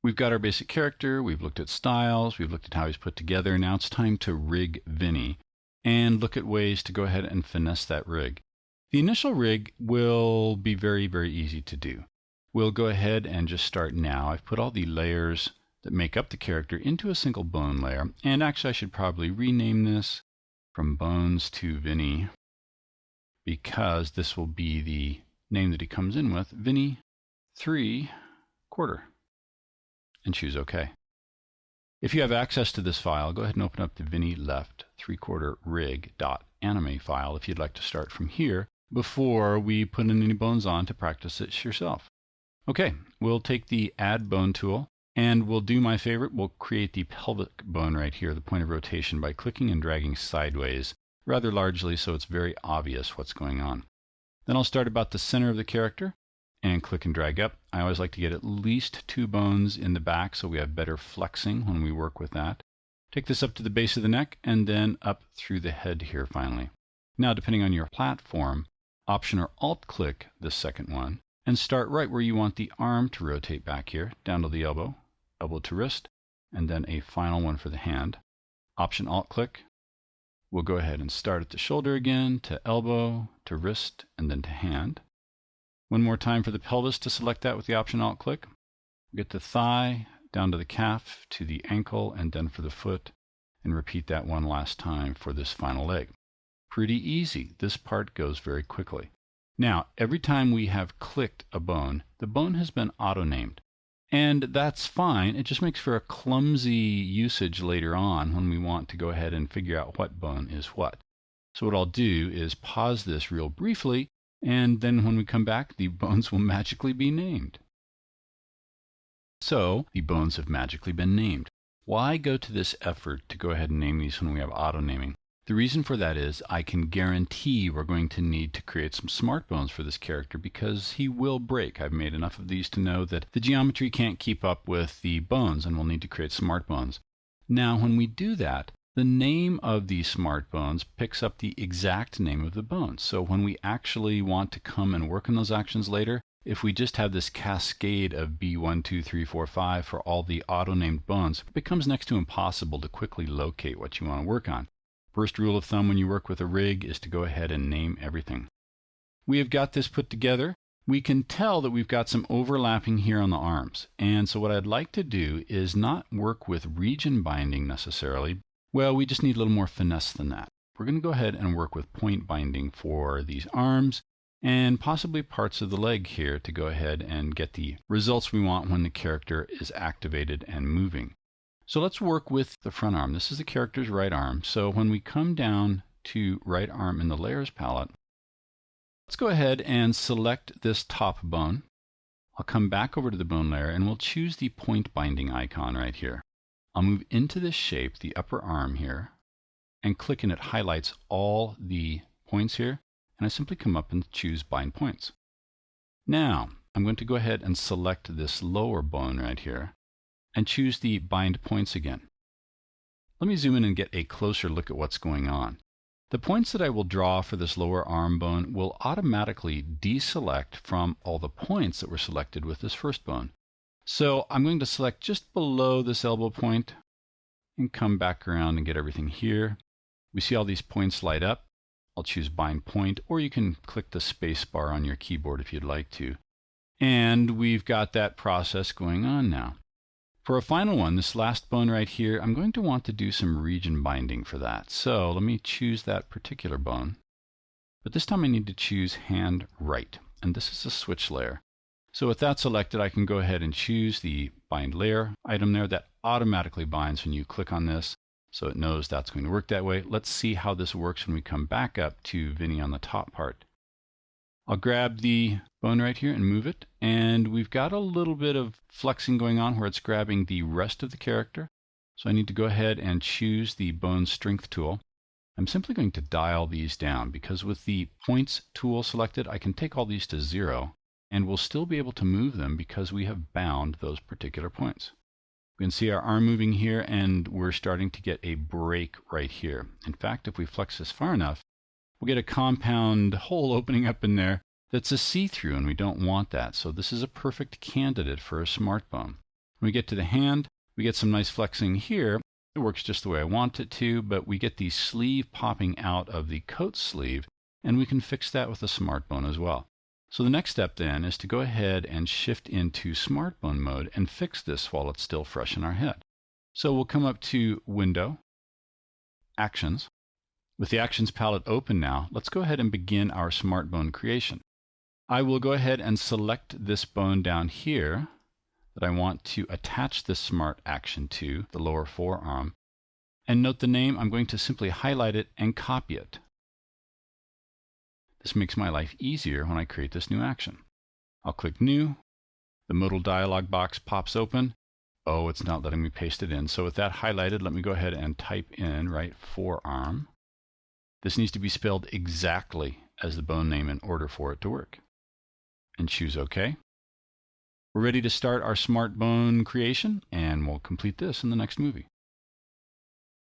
We've got our basic character, we've looked at styles, we've looked at how he's put together. Now it's time to rig Vinny and look at ways to go ahead and finesse that rig. The initial rig will be very, very easy to do. We'll go ahead and just start now. I've put all the layers that make up the character into a single bone layer. And actually I should probably rename this from Bones to Vinny, because this will be the name that he comes in with, Vinny 3/4, and choose OK. If you have access to this file, go ahead and open up the Vinny left 3/4 rig.anime file if you'd like to start from here before we put in any bones on to practice it yourself. Okay, we'll take the Add Bone tool and we'll do my favorite. We'll create the pelvic bone right here, the point of rotation, by clicking and dragging sideways rather largely so it's very obvious what's going on. Then I'll start about the center of the character and click and drag up. I always like to get at least 2 bones in the back so we have better flexing when we work with that. Take this up to the base of the neck and then up through the head here finally. Now, depending on your platform, Option or Alt click the second one and start right where you want the arm to rotate back here, down to the elbow, elbow to wrist, and then a final one for the hand. Option Alt click. We'll go ahead and start at the shoulder again, to elbow, to wrist, and then to hand. One more time for the pelvis to select that with the Option Alt click. Get the thigh, down to the calf, to the ankle, and then for the foot, and repeat that one last time for this final leg. Pretty easy. This part goes very quickly. Now, every time we have clicked a bone, the bone has been auto-named. And that's fine. It just makes for a clumsy usage later on when we want to go ahead and figure out what bone is what. So what I'll do is pause this real briefly, and then when we come back, the bones will magically be named. So the bones have magically been named. Why go to this effort to go ahead and name these when we have auto-naming? The reason for that is I can guarantee we're going to need to create some smart bones for this character because he will break. I've made enough of these to know that the geometry can't keep up with the bones and we'll need to create smart bones. Now, when we do that, the name of these smart bones picks up the exact name of the bones. So when we actually want to come and work on those actions later, if we just have this cascade of B1, 2, 3, 4, 5 for all the auto-named bones, it becomes next to impossible to quickly locate what you want to work on. First rule of thumb when you work with a rig is to go ahead and name everything. We have got this put together. We can tell that we've got some overlapping here on the arms. And so what I'd like to do is not work with region binding necessarily. Well, we just need a little more finesse than that. We're going to go ahead and work with point binding for these arms and possibly parts of the leg here to go ahead and get the results we want when the character is activated and moving. So let's work with the front arm. This is the character's right arm. So when we come down to right arm in the layers palette, let's go ahead and select this top bone. I'll come back over to the bone layer and we'll choose the point binding icon right here. I'll move into this shape, the upper arm here, and click and it highlights all the points here. And I simply come up and choose bind points. Now I'm going to go ahead and select this lower bone right here and choose the bind points again. Let me zoom in and get a closer look at what's going on. The points that I will draw for this lower arm bone will automatically deselect from all the points that were selected with this first bone. So I'm going to select just below this elbow point and come back around and get everything here. We see all these points light up. I'll choose bind point, or you can click the space bar on your keyboard if you'd like to. And we've got that process going on now. For a final one, this last bone right here, I'm going to want to do some region binding for that. So let me choose that particular bone. But this time I need to choose hand right. And this is a switch layer. So with that selected, I can go ahead and choose the bind layer item there that automatically binds when you click on this. So it knows that's going to work that way. Let's see how this works when we come back up to Vinny on the top part. I'll grab the bone right here and move it. And we've got a little bit of flexing going on where it's grabbing the rest of the character. So I need to go ahead and choose the bone strength tool. I'm simply going to dial these down because with the points tool selected, I can take all these to 0 and we'll still be able to move them because we have bound those particular points. We can see our arm moving here and we're starting to get a break right here. In fact, if we flex this far enough, we'll get a compound hole opening up in there that's a see-through, and we don't want that. So this is a perfect candidate for a smart bone. When we get to the hand, we get some nice flexing here. It works just the way I want it to, but we get the sleeve popping out of the coat sleeve, and we can fix that with a smart bone as well. So the next step then is to go ahead and shift into smart bone mode and fix this while it's still fresh in our head. So we'll come up to Window, Actions. With the Actions palette open now, let's go ahead and begin our smart bone creation. I will go ahead and select this bone down here that I want to attach this smart action to, the lower forearm. And note the name, I'm going to simply highlight it and copy it. This makes my life easier when I create this new action. I'll click New. The modal dialog box pops open. Oh, it's not letting me paste it in. So with that highlighted, let me go ahead and type in right forearm. This needs to be spelled exactly as the bone name in order for it to work. And choose OK. We're ready to start our smart bone creation, and we'll complete this in the next movie.